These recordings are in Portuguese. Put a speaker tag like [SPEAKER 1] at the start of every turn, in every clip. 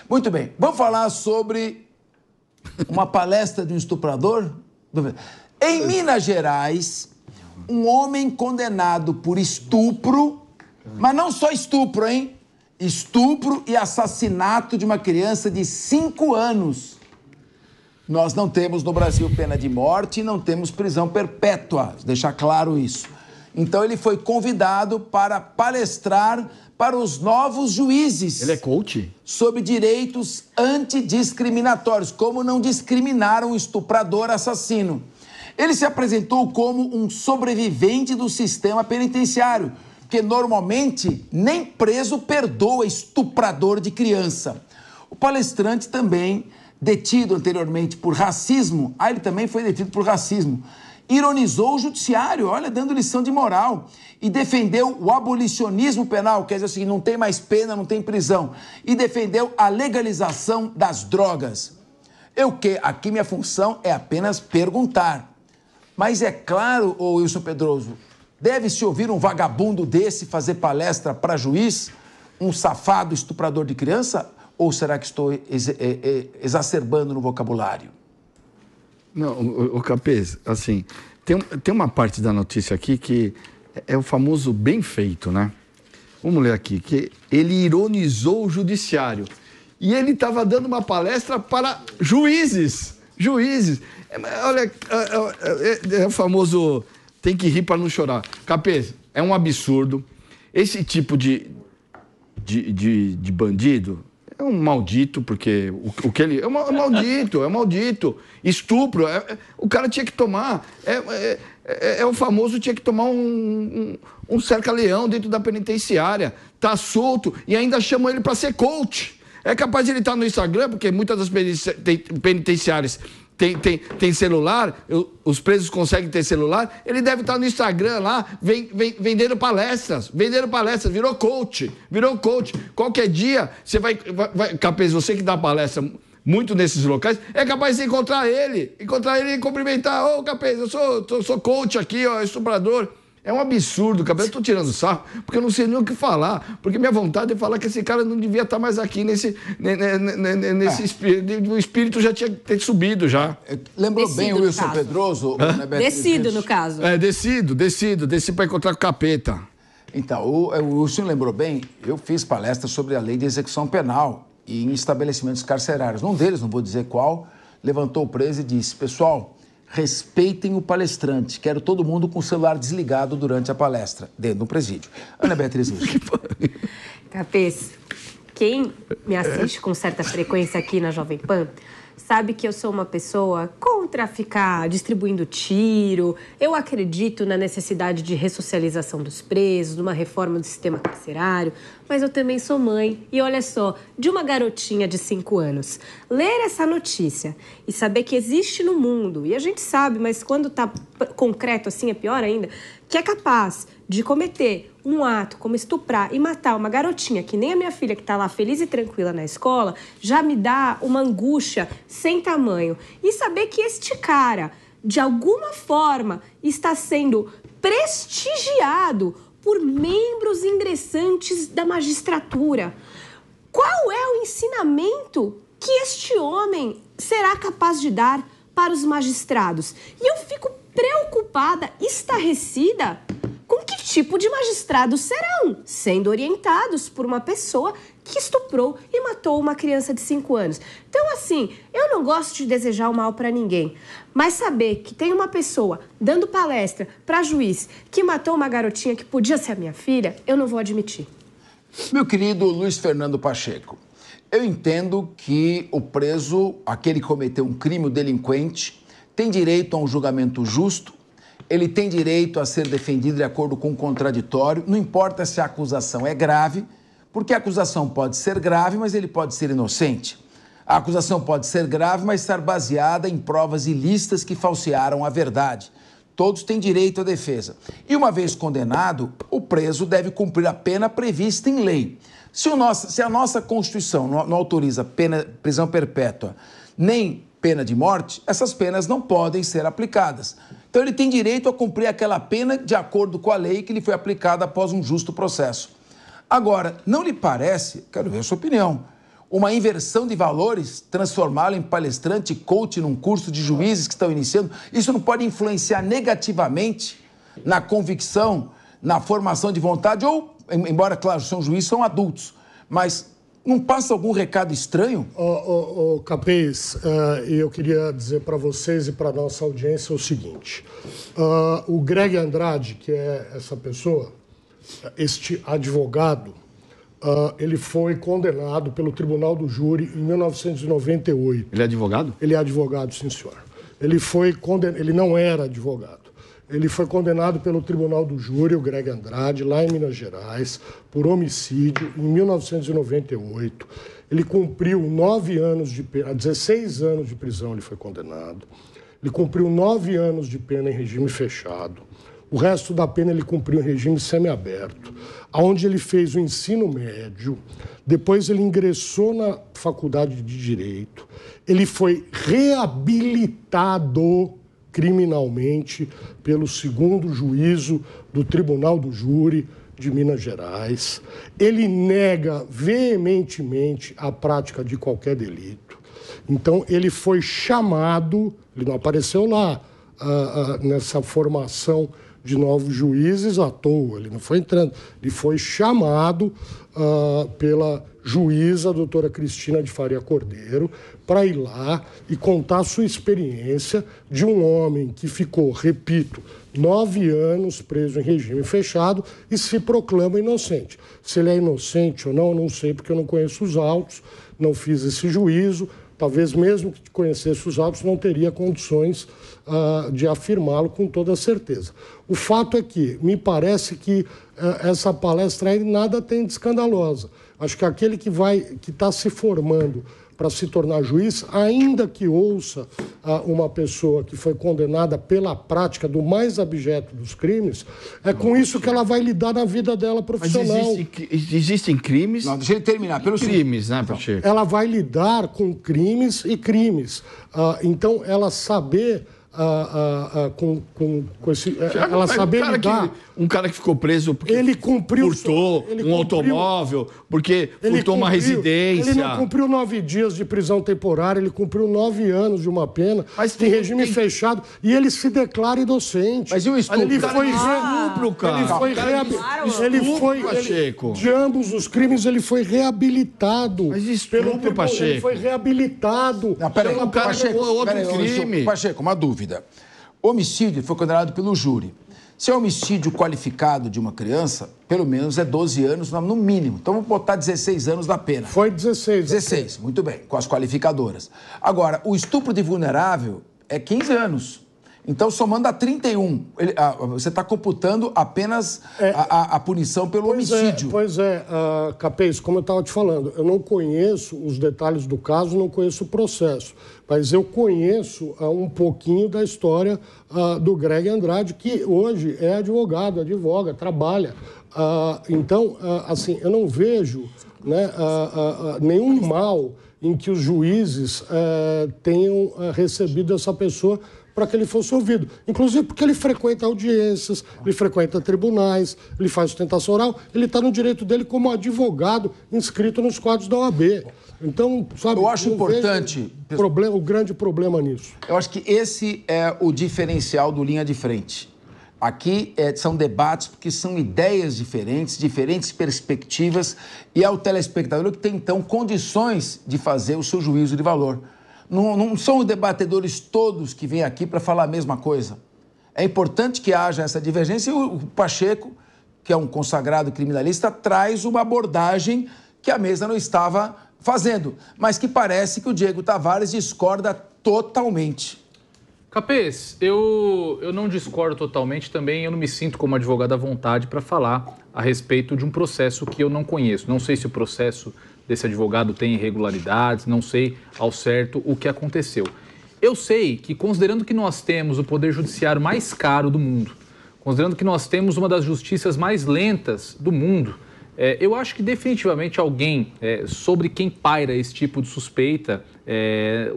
[SPEAKER 1] Muito bem, vamos falar sobre uma palestra de um estuprador? Em Minas Gerais, um homem condenado por estupro, mas não só estupro, hein? Estupro e assassinato de uma criança de 5 anos. Nós não temos no Brasil pena de morte e não temos prisão perpétua, deixar claro isso. Então ele foi convidado para palestrar para os novos juízes.
[SPEAKER 2] Ele é coach?
[SPEAKER 1] Sobre direitos antidiscriminatórios, como não discriminar um estuprador assassino. Ele se apresentou como um sobrevivente do sistema penitenciário, porque normalmente nem preso perdoa estuprador de criança. O palestrante também, detido anteriormente por racismo, ele também foi detido por racismo, ironizou o judiciário, olha, dando lição de moral, e defendeu o abolicionismo penal, quer dizer assim, não tem mais pena, não tem prisão, e defendeu a legalização das drogas. Aqui minha função é apenas perguntar. Mas é claro, ô Wilson Pedroso, deve-se ouvir um vagabundo desse fazer palestra para juiz, um safado estuprador de criança, ou será que estou exacerbando no vocabulário?
[SPEAKER 2] Não, o Capês, assim, tem uma parte da notícia aqui que é o famoso bem feito, né? Vamos ler aqui, que ele ironizou o judiciário. E ele estava dando uma palestra para juízes. Juízes. Olha, é o famoso tem que rir para não chorar. Capês, é um absurdo. Esse tipo de bandido é um maldito, porque o que ele... É maldito. Estupro, o cara tinha que tomar... É o famoso tinha que tomar um cerca-leão dentro da penitenciária. Tá solto e ainda chamam ele para ser coach. É capaz de ele estar no Instagram, porque muitas das penitenciárias tem celular, os presos conseguem ter celular, ele deve estar no Instagram lá, vendendo palestras, virou coach. Qualquer dia, você vai Capês, você que dá palestra muito nesses locais, é capaz de encontrar ele e cumprimentar, ô Capês, eu sou coach aqui, ó, estuprador. É um absurdo, Capês, eu tô tirando sarro, porque eu não sei nem o que falar, porque minha vontade é falar que esse cara não devia estar mais aqui nesse espírito, o espírito já tinha ter subido já.
[SPEAKER 1] Lembrou bem o Wilson Pedroso?
[SPEAKER 3] Descido, no caso.
[SPEAKER 2] Desci para encontrar com o capeta.
[SPEAKER 1] Então, o Wilson lembrou bem, eu fiz palestra sobre a lei de execução penal e em estabelecimentos carcerários. Um deles, não vou dizer qual, levantou o preso e disse, pessoal, respeitem o palestrante. Quero todo mundo com o celular desligado durante a palestra, dentro do presídio. Ana Beatriz Wilson.
[SPEAKER 3] Capês, quem me assiste com certa frequência aqui na Jovem Pan sabe que eu sou uma pessoa contra ficar distribuindo tiro. Eu acredito na necessidade de ressocialização dos presos, numa reforma do sistema carcerário, mas eu também sou mãe. E olha só, de uma garotinha de 5 anos. Ler essa notícia e saber que existe no mundo, e a gente sabe, mas quando tá concreto assim é pior ainda, que é capaz de cometer um ato como estuprar e matar uma garotinha, que nem a minha filha que tá lá feliz e tranquila na escola, já me dá uma angústia sem tamanho. E saber que este cara, de alguma forma, está sendo prestigiado por membros ingressantes da magistratura. Qual é o ensinamento que este homem será capaz de dar para os magistrados? E eu fico preocupada, estarrecida, com que tipo de magistrados serão, sendo orientados por uma pessoa que estuprou e matou uma criança de 5 anos. Então, assim, eu não gosto de desejar o mal para ninguém, mas saber que tem uma pessoa dando palestra para juiz que matou uma garotinha que podia ser a minha filha, eu não vou admitir.
[SPEAKER 1] Meu querido Luiz Fernando Pacheco, eu entendo que o preso, aquele que cometeu um crime, o delinquente, tem direito a um julgamento justo, ele tem direito a ser defendido de acordo com o contraditório, não importa se a acusação é grave, porque a acusação pode ser grave, mas ele pode ser inocente. A acusação pode ser grave, mas estar baseada em provas ilícitas que falsearam a verdade. Todos têm direito à defesa. E uma vez condenado, o preso deve cumprir a pena prevista em lei. Se a nossa Constituição não autoriza prisão perpétua nem pena de morte, essas penas não podem ser aplicadas. Então ele tem direito a cumprir aquela pena de acordo com a lei que lhe foi aplicada após um justo processo. Agora, não lhe parece, quero ver a sua opinião, uma inversão de valores, transformá-lo em palestrante, coach num curso de juízes que estão iniciando, isso não pode influenciar negativamente na convicção, na formação de vontade, ou, embora, claro, são juízes, são adultos, mas não passa algum recado estranho?
[SPEAKER 4] Capês, eu queria dizer para vocês e para a nossa audiência o seguinte, o Greg Andrade, que é essa pessoa, este advogado, ele foi condenado pelo Tribunal do Júri em 1998.
[SPEAKER 2] Ele é advogado?
[SPEAKER 4] Ele é advogado, sim, senhor. Ele não era advogado. Ele foi condenado pelo Tribunal do Júri, o Greg Andrade, lá em Minas Gerais, por homicídio em 1998. Ele cumpriu 9 anos de pena, 16 anos de prisão ele foi condenado. Ele cumpriu 9 anos de pena em regime fechado. O resto da pena ele cumpriu em regime semiaberto, onde ele fez o ensino médio, depois ele ingressou na faculdade de Direito, ele foi reabilitado criminalmente pelo 2º juízo do Tribunal do Júri de Minas Gerais. Ele nega veementemente a prática de qualquer delito. Então, ele foi chamado, ele não apareceu lá nessa formação de novos juízes à toa, ele não foi entrando, ele foi chamado pela juíza, a doutora Cristina de Faria Cordeiro, para ir lá e contar a sua experiência de um homem que ficou, repito, 9 anos preso em regime fechado e se proclama inocente. Se ele é inocente ou não, eu não sei, porque eu não conheço os autos, não fiz esse juízo. Talvez mesmo que conhecesse os autos não teria condições de afirmá-lo com toda certeza. O fato é que me parece que essa palestra aí nada tem de escandalosa. Acho que aquele que está se formando para se tornar juiz, ainda que ouça uma pessoa que foi condenada pela prática do mais abjeto dos crimes, é com isso que ela vai lidar na vida dela profissional.
[SPEAKER 2] Mas existem crimes...
[SPEAKER 1] Não, deixa ele terminar.
[SPEAKER 2] Crimes, né, Pacheco?
[SPEAKER 4] Ela vai lidar com crimes e crimes. Então, ela saber... com esse, ela saber lidar.
[SPEAKER 2] Um cara que ficou preso porque
[SPEAKER 4] ele cumpriu,
[SPEAKER 2] furtou automóvel, porque furtou uma residência.
[SPEAKER 4] Ele não cumpriu 9 dias de prisão temporária, ele cumpriu 9 anos de uma pena, em regime fechado, e ele se declara inocente.
[SPEAKER 1] Mas e o estupro?
[SPEAKER 4] Ele foi de ambos os crimes ele foi reabilitado.
[SPEAKER 2] Mas estupro, Pacheco.
[SPEAKER 4] Ele foi reabilitado.
[SPEAKER 1] Não, peraí, Pacheco, uma dúvida. Homicídio foi condenado pelo júri. Se é homicídio qualificado de uma criança, pelo menos é 12 anos no mínimo. Então vamos botar 16 anos da pena.
[SPEAKER 4] Foi 16.
[SPEAKER 1] 16, muito bem, com as qualificadoras. Agora, o estupro de vulnerável é 15 anos. Então, somando a 31, você está computando apenas a punição pelo homicídio.
[SPEAKER 4] Capês, como eu estava te falando, eu não conheço os detalhes do caso, não conheço o processo, mas eu conheço um pouquinho da história do Greg Andrade, que hoje é advogado, advoga, trabalha. Então, assim, eu não vejo nenhum mal em que os juízes tenham recebido essa pessoa para que ele fosse ouvido. Inclusive porque ele frequenta audiências, ele frequenta tribunais, ele faz sustentação oral, ele está no direito dele como advogado inscrito nos quadros da OAB. Então, sabe...
[SPEAKER 1] Eu acho importante...
[SPEAKER 4] o grande problema nisso.
[SPEAKER 1] Eu acho que esse é o diferencial do Linha de Frente. Aqui são debates porque são ideias diferentes, diferentes perspectivas, e é o telespectador que tem, então, condições de fazer o seu juízo de valor. Não são os debatedores todos que vêm aqui para falar a mesma coisa. É importante que haja essa divergência e o Pacheco, que é um consagrado criminalista, traz uma abordagem que a mesa não estava fazendo, mas que parece que o Diego Tavares discorda totalmente.
[SPEAKER 5] Capês, eu não discordo totalmente também, eu não me sinto como advogado à vontade para falar a respeito de um processo que eu não conheço. Não sei se o processo desse advogado tem irregularidades, não sei ao certo o que aconteceu. Eu sei que, considerando que nós temos o poder judiciário mais caro do mundo, considerando que nós temos uma das justiças mais lentas do mundo, Eu acho que definitivamente alguém sobre quem paira esse tipo de suspeita,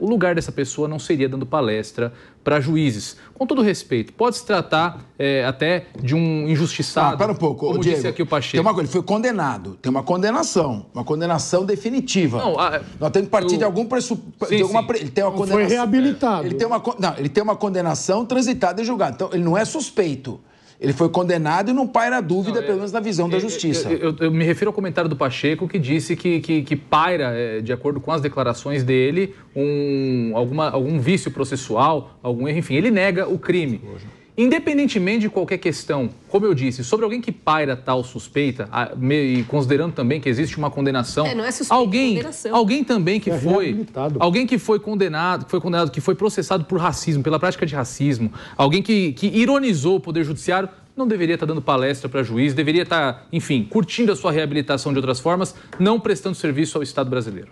[SPEAKER 5] o lugar dessa pessoa não seria dando palestra para juízes. Com todo respeito, pode se tratar até de um injustiçado.
[SPEAKER 1] Espera um pouco,
[SPEAKER 5] como
[SPEAKER 1] Diego,
[SPEAKER 5] disse aqui o Pacheco.
[SPEAKER 1] Tem uma coisa, ele foi condenado, tem uma condenação definitiva.
[SPEAKER 5] Não,
[SPEAKER 1] nós temos que partir de algum pressuposto. Ele tem uma condenação.
[SPEAKER 4] Foi reabilitado.
[SPEAKER 1] Ele tem uma condenação transitada e julgada. Então, ele não é suspeito. Ele foi condenado e não paira dúvida, pelo menos na visão da justiça.
[SPEAKER 5] Eu me refiro ao comentário do Pacheco, que disse que paira, de acordo com as declarações dele, algum vício processual, algum erro, enfim. Ele nega o crime. Independentemente de qualquer questão, como eu disse, sobre alguém que paira tal suspeita, e considerando também que existe uma condenação,
[SPEAKER 3] não é suspeita, condenação.
[SPEAKER 5] Alguém também que foi condenado, que foi processado por racismo, pela prática de racismo, alguém que ironizou o Poder Judiciário, não deveria estar dando palestra para juiz, deveria estar, enfim, curtindo a sua reabilitação de outras formas, não prestando serviço ao Estado brasileiro.